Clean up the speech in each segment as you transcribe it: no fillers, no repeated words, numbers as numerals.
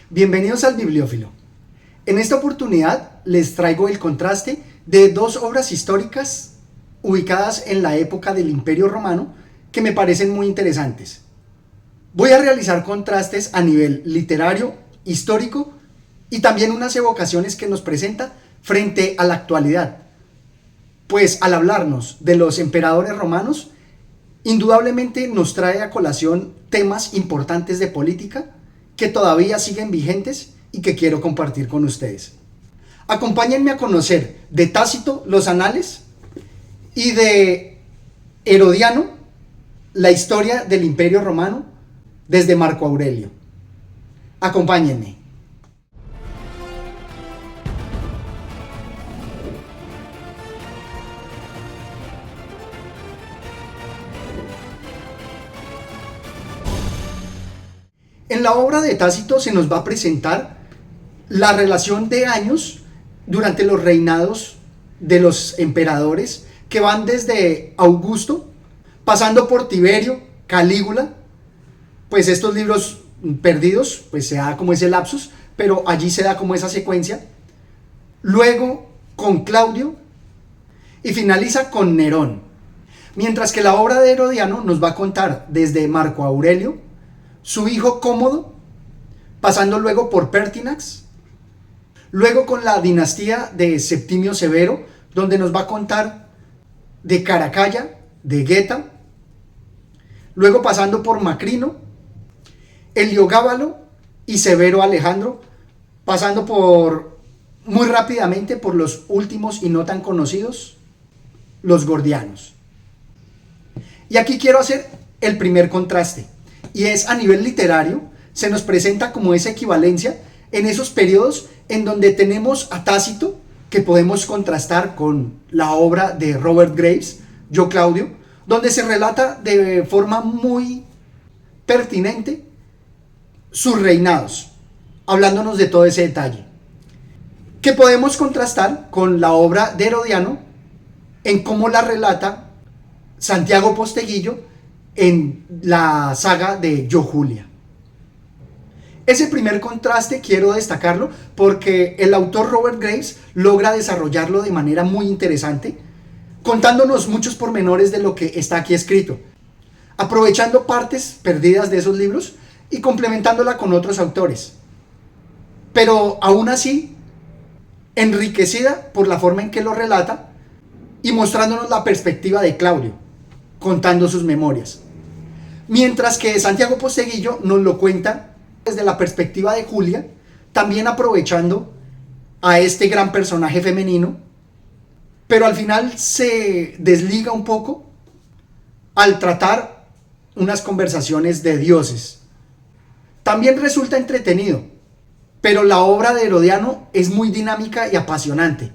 Bienvenidos al Bibliófilo. En esta oportunidad les traigo el contraste de dos obras históricas ubicadas en la época del Imperio Romano que me parecen muy interesantes. Voy a realizar contrastes a nivel literario, histórico y también unas evocaciones que nos presenta frente a la actualidad. Pues al hablarnos de los emperadores romanos, indudablemente nos trae a colación temas importantes de política que todavía siguen vigentes y que quiero compartir con ustedes. Acompáñenme a conocer de Tácito los anales y de Herodiano la historia del Imperio Romano desde Marco Aurelio. Acompáñenme. En la obra de Tácito se nos va a presentar la relación de años durante los reinados de los emperadores que van desde Augusto, pasando por Tiberio, Calígula, pues estos libros perdidos, pues se da como ese lapsus, pero allí se da como esa secuencia, luego con Claudio y finaliza con Nerón, mientras que la obra de Herodiano nos va a contar desde Marco Aurelio, su hijo Cómodo, pasando luego por Pertinax, luego con la dinastía de Septimio Severo, donde nos va a contar de Caracalla, de Geta, luego pasando por Macrino, Heliogábalo y Severo Alejandro, pasando por muy rápidamente por los últimos y no tan conocidos, los gordianos. Y aquí quiero hacer el primer contraste. Y es a nivel literario, se nos presenta como esa equivalencia en esos periodos en donde tenemos a Tácito, que podemos contrastar con la obra de Robert Graves, Yo Claudio, donde se relata de forma muy pertinente sus reinados, hablándonos de todo ese detalle, que podemos contrastar con la obra de Herodiano en cómo la relata Santiago Posteguillo en la saga de Yo Julia. Ese primer contraste quiero destacarlo porque el autor Robert Graves logra desarrollarlo de manera muy interesante, contándonos muchos pormenores de lo que está aquí escrito, aprovechando partes perdidas de esos libros y complementándola con otros autores, pero aún así enriquecida por la forma en que lo relata y mostrándonos la perspectiva de Claudio, contando sus memorias. Mientras que Santiago Posteguillo nos lo cuenta desde la perspectiva de Julia, también aprovechando a este gran personaje femenino, pero al final se desliga un poco al tratar unas conversaciones de dioses. También resulta entretenido, pero la obra de Herodiano es muy dinámica y apasionante,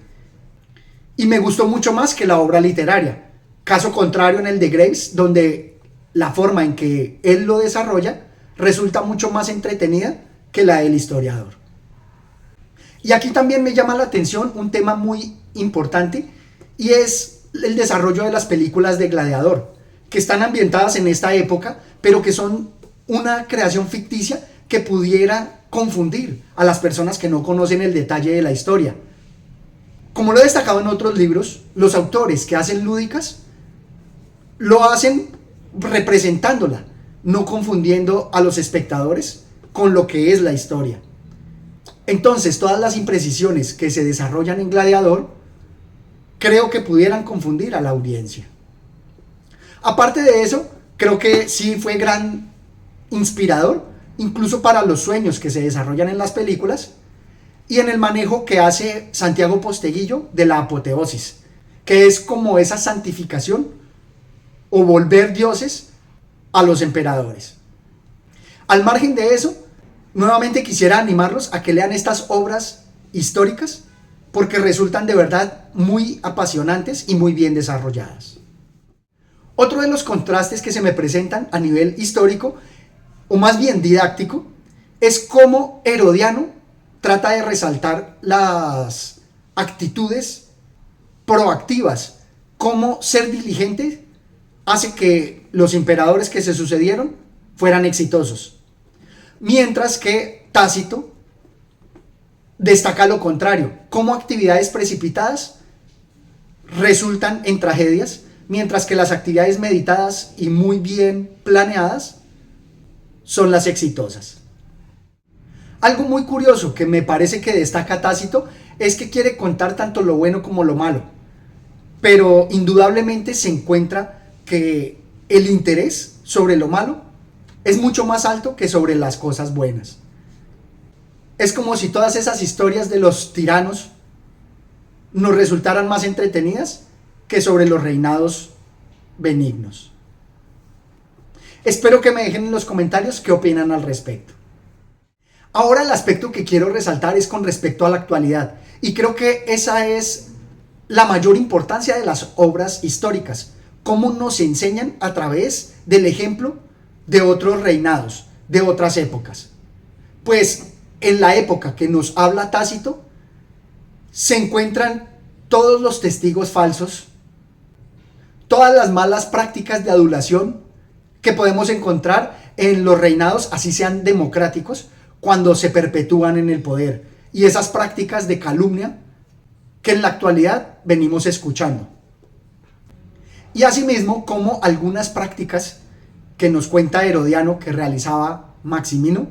y me gustó mucho más que la obra literaria, caso contrario en el de Graves, donde la forma en que él lo desarrolla resulta mucho más entretenida que la del historiador. Y aquí también me llama la atención un tema muy importante y es el desarrollo de las películas de Gladiador, que están ambientadas en esta época, pero que son una creación ficticia que pudiera confundir a las personas que no conocen el detalle de la historia. Como lo he destacado en otros libros, los autores que hacen lúdicas lo hacen representándola, no confundiendo a los espectadores con lo que es la historia. Entonces, todas las imprecisiones que se desarrollan en Gladiador creo que pudieran confundir a la audiencia. Aparte de eso, creo que sí fue gran inspirador, incluso para los sueños que se desarrollan en las películas y en el manejo que hace Santiago Posteguillo de la apoteosis, que es como esa santificación o volver dioses a los emperadores. Al margen de eso, nuevamente quisiera animarlos a que lean estas obras históricas porque resultan de verdad muy apasionantes y muy bien desarrolladas. Otro de los contrastes que se me presentan a nivel histórico, o más bien didáctico, es cómo Herodiano trata de resaltar las actitudes proactivas, cómo ser diligente hace que los emperadores que se sucedieron fueran exitosos. Mientras que Tácito destaca lo contrario, cómo actividades precipitadas resultan en tragedias, mientras que las actividades meditadas y muy bien planeadas son las exitosas. Algo muy curioso que me parece que destaca Tácito es que quiere contar tanto lo bueno como lo malo, pero indudablemente se encuentra que el interés sobre lo malo es mucho más alto que sobre las cosas buenas. Es como si todas esas historias de los tiranos nos resultaran más entretenidas que sobre los reinados benignos. Espero que me dejen en los comentarios qué opinan al respecto. Ahora el aspecto que quiero resaltar es con respecto a la actualidad, y creo que esa es la mayor importancia de las obras históricas, cómo nos enseñan a través del ejemplo de otros reinados, de otras épocas. Pues en la época que nos habla Tácito, se encuentran todos los testigos falsos, todas las malas prácticas de adulación que podemos encontrar en los reinados, así sean democráticos, cuando se perpetúan en el poder, y esas prácticas de calumnia que en la actualidad venimos escuchando. Y asimismo, como algunas prácticas que nos cuenta Herodiano que realizaba Maximino,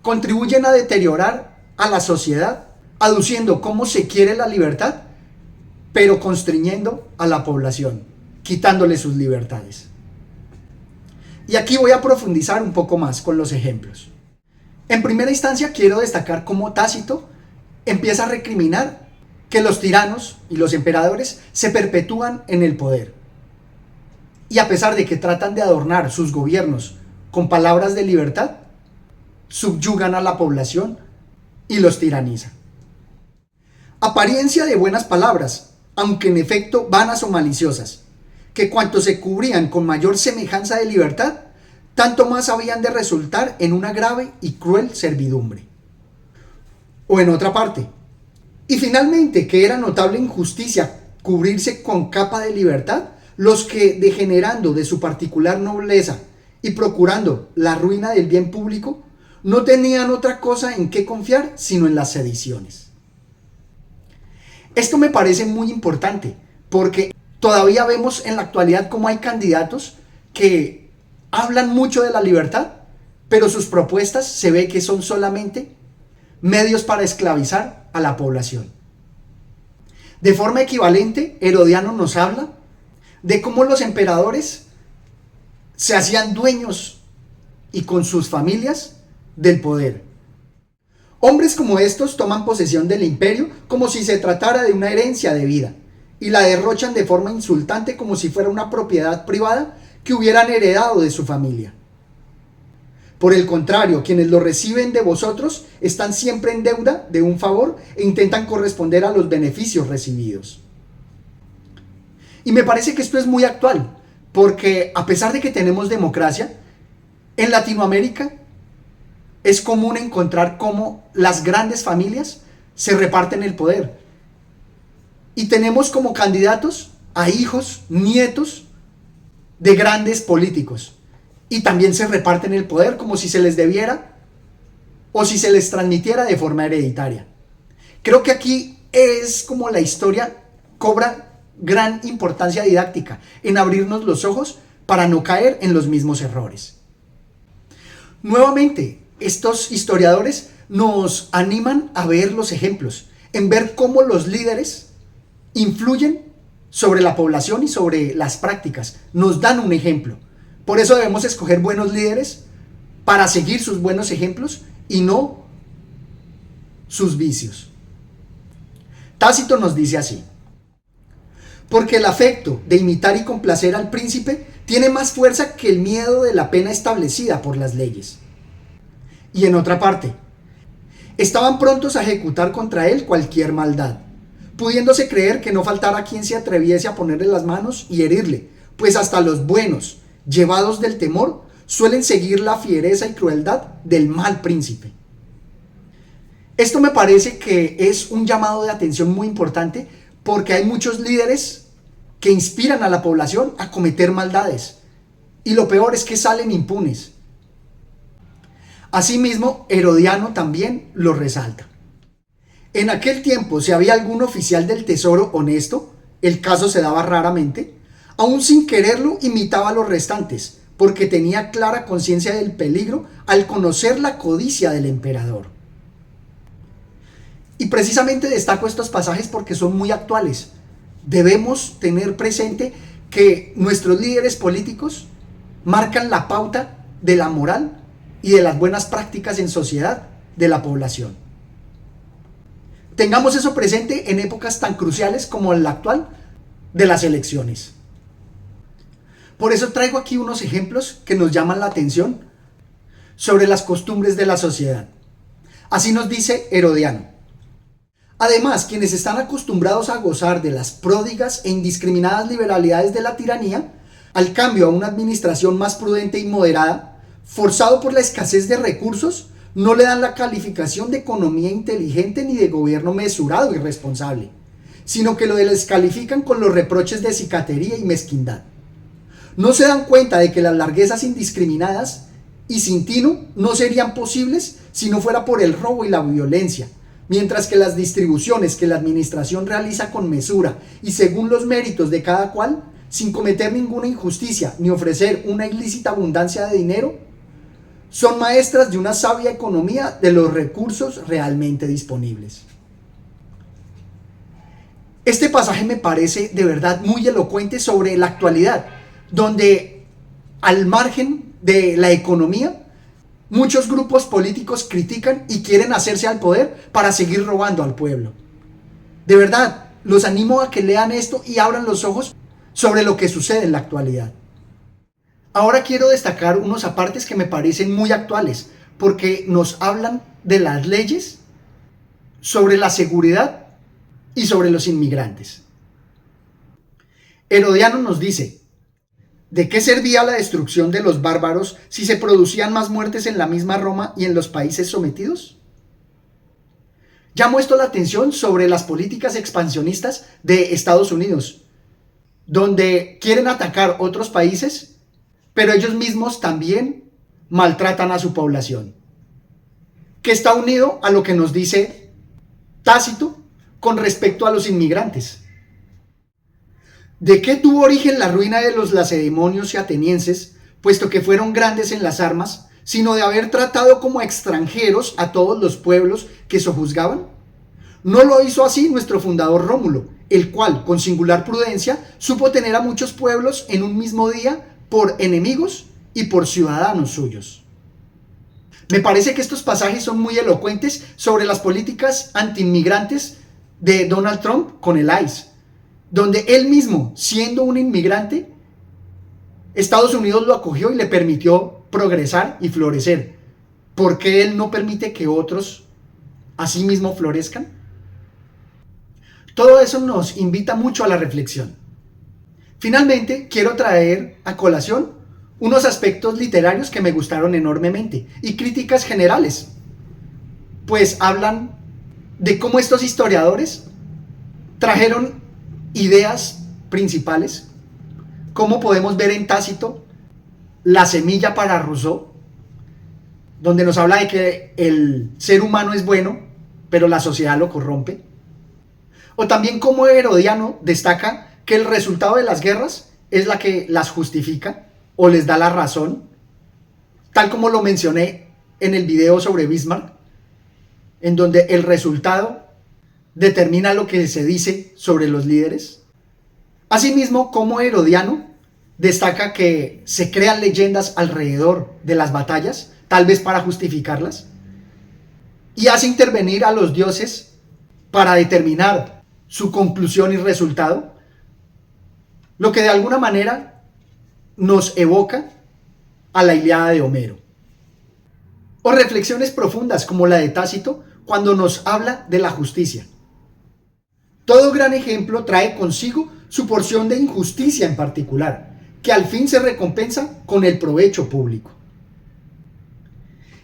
contribuyen a deteriorar a la sociedad, aduciendo cómo se quiere la libertad, pero constriñendo a la población, quitándole sus libertades. Y aquí voy a profundizar un poco más con los ejemplos. En primera instancia quiero destacar cómo Tácito empieza a recriminar que los tiranos y los emperadores se perpetúan en el poder. Y a pesar de que tratan de adornar sus gobiernos con palabras de libertad, subyugan a la población y los tiranizan. Apariencia de buenas palabras, aunque en efecto vanas o maliciosas, que cuanto se cubrían con mayor semejanza de libertad, tanto más habían de resultar en una grave y cruel servidumbre. O en otra parte, y finalmente que era notable injusticia cubrirse con capa de libertad los que, degenerando de su particular nobleza y procurando la ruina del bien público, no tenían otra cosa en qué confiar sino en las sediciones. Esto me parece muy importante, porque todavía vemos en la actualidad cómo hay candidatos que hablan mucho de la libertad, pero sus propuestas se ve que son solamente medios para esclavizar a la población. De forma equivalente, Herodiano nos habla de cómo los emperadores se hacían dueños y con sus familias del poder. Hombres como estos toman posesión del imperio como si se tratara de una herencia de vida y la derrochan de forma insultante como si fuera una propiedad privada que hubieran heredado de su familia. Por el contrario, quienes lo reciben de vosotros están siempre en deuda de un favor e intentan corresponder a los beneficios recibidos. Y me parece que esto es muy actual, porque a pesar de que tenemos democracia, en Latinoamérica es común encontrar cómo las grandes familias se reparten el poder. Y tenemos como candidatos a hijos, nietos de grandes políticos. Y también se reparten el poder como si se les debiera o si se les transmitiera de forma hereditaria. Creo que aquí es como la historia cobra gran importancia didáctica en abrirnos los ojos para no caer en los mismos errores. Nuevamente, estos historiadores nos animan a ver los ejemplos, en ver cómo los líderes influyen sobre la población y sobre las prácticas, nos dan un ejemplo. Por eso debemos escoger buenos líderes para seguir sus buenos ejemplos y no sus vicios. Tácito nos dice así: porque el afecto de imitar y complacer al príncipe tiene más fuerza que el miedo de la pena establecida por las leyes. Y en otra parte, estaban prontos a ejecutar contra él cualquier maldad, pudiéndose creer que no faltara quien se atreviese a ponerle las manos y herirle, pues hasta los buenos, llevados del temor, suelen seguir la fiereza y crueldad del mal príncipe. Esto me parece que es un llamado de atención muy importante, porque hay muchos líderes que inspiran a la población a cometer maldades, y lo peor es que salen impunes. Asimismo, Herodiano también lo resalta. En aquel tiempo, si había algún oficial del tesoro honesto, el caso se daba raramente, aún sin quererlo imitaba a los restantes, porque tenía clara conciencia del peligro al conocer la codicia del emperador. Y precisamente destaco estos pasajes porque son muy actuales. Debemos tener presente que nuestros líderes políticos marcan la pauta de la moral y de las buenas prácticas en sociedad de la población. Tengamos eso presente en épocas tan cruciales como la actual de las elecciones. Por eso traigo aquí unos ejemplos que nos llaman la atención sobre las costumbres de la sociedad. Así nos dice Herodiano. Además, quienes están acostumbrados a gozar de las pródigas e indiscriminadas liberalidades de la tiranía, al cambio a una administración más prudente y moderada, forzado por la escasez de recursos, no le dan la calificación de economía inteligente ni de gobierno mesurado y responsable, sino que lo descalifican con los reproches de cicatería y mezquindad. No se dan cuenta de que las larguezas indiscriminadas y sin tino no serían posibles si no fuera por el robo y la violencia, mientras que las distribuciones que la administración realiza con mesura y según los méritos de cada cual, sin cometer ninguna injusticia ni ofrecer una ilícita abundancia de dinero, son maestras de una sabia economía de los recursos realmente disponibles. Este pasaje me parece de verdad muy elocuente sobre la actualidad, donde al margen de la economía, muchos grupos políticos critican y quieren hacerse al poder para seguir robando al pueblo. De verdad, los animo a que lean esto y abran los ojos sobre lo que sucede en la actualidad. Ahora quiero destacar unos apartes que me parecen muy actuales, porque nos hablan de las leyes, sobre la seguridad y sobre los inmigrantes. Herodiano nos dice: ¿de qué servía la destrucción de los bárbaros si se producían más muertes en la misma Roma y en los países sometidos? Llamo esto la atención sobre las políticas expansionistas de Estados Unidos, donde quieren atacar otros países, pero ellos mismos también maltratan a su población, que está unido a lo que nos dice Tácito con respecto a los inmigrantes. ¿De qué tuvo origen la ruina de los lacedemonios y atenienses, puesto que fueron grandes en las armas, sino de haber tratado como extranjeros a todos los pueblos que sojuzgaban? No lo hizo así nuestro fundador Rómulo, el cual, con singular prudencia, supo tener a muchos pueblos en un mismo día por enemigos y por ciudadanos suyos. Me parece que estos pasajes son muy elocuentes sobre las políticas antiinmigrantes de Donald Trump con el ICE, donde él mismo, siendo un inmigrante, Estados Unidos lo acogió y le permitió progresar y florecer. ¿Por qué él no permite que otros asimismo florezcan? Todo eso nos invita mucho a la reflexión. Finalmente, quiero traer a colación unos aspectos literarios que me gustaron enormemente y críticas generales, pues hablan de cómo estos historiadores trajeron ideas principales, como podemos ver en Tácito, la semilla para Rousseau, donde nos habla de que el ser humano es bueno, pero la sociedad lo corrompe. O también como Herodiano destaca que el resultado de las guerras es la que las justifica o les da la razón, tal como lo mencioné en el video sobre Bismarck, en donde el resultado determina lo que se dice sobre los líderes. Asimismo, como Herodiano destaca que se crean leyendas alrededor de las batallas, tal vez para justificarlas, y hace intervenir a los dioses para determinar su conclusión y resultado, lo que de alguna manera nos evoca a la Ilíada de Homero. O reflexiones profundas como la de Tácito cuando nos habla de la justicia. Todo gran ejemplo trae consigo su porción de injusticia en particular, que al fin se recompensa con el provecho público.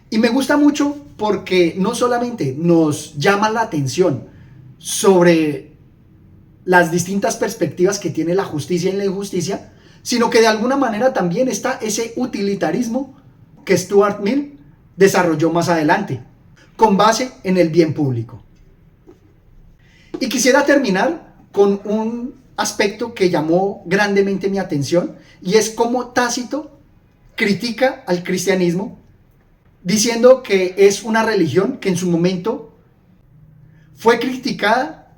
Y me gusta mucho porque no solamente nos llama la atención sobre las distintas perspectivas que tiene la justicia y la injusticia, sino que de alguna manera también está ese utilitarismo que Stuart Mill desarrolló más adelante, con base en el bien público. Y quisiera terminar con un aspecto que llamó grandemente mi atención, y es cómo Tácito critica al cristianismo diciendo que es una religión que en su momento fue criticada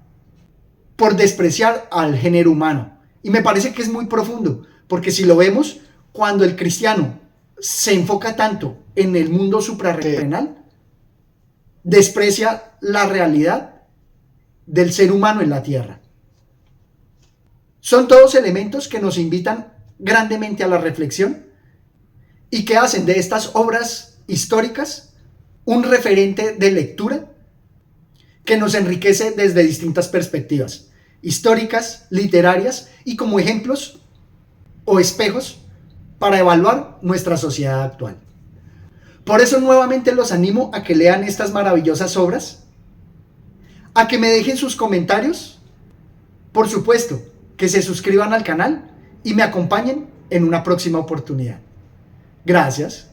por despreciar al género humano. Y me parece que es muy profundo, porque si lo vemos, cuando el cristiano se enfoca tanto en el mundo suprarrenal, desprecia la realidad del ser humano en la tierra. Son todos elementos que nos invitan grandemente a la reflexión y que hacen de estas obras históricas un referente de lectura que nos enriquece desde distintas perspectivas, históricas, literarias y como ejemplos o espejos para evaluar nuestra sociedad actual. Por eso nuevamente los animo a que lean estas maravillosas obras, a que me dejen sus comentarios, por supuesto, que se suscriban al canal y me acompañen en una próxima oportunidad. Gracias.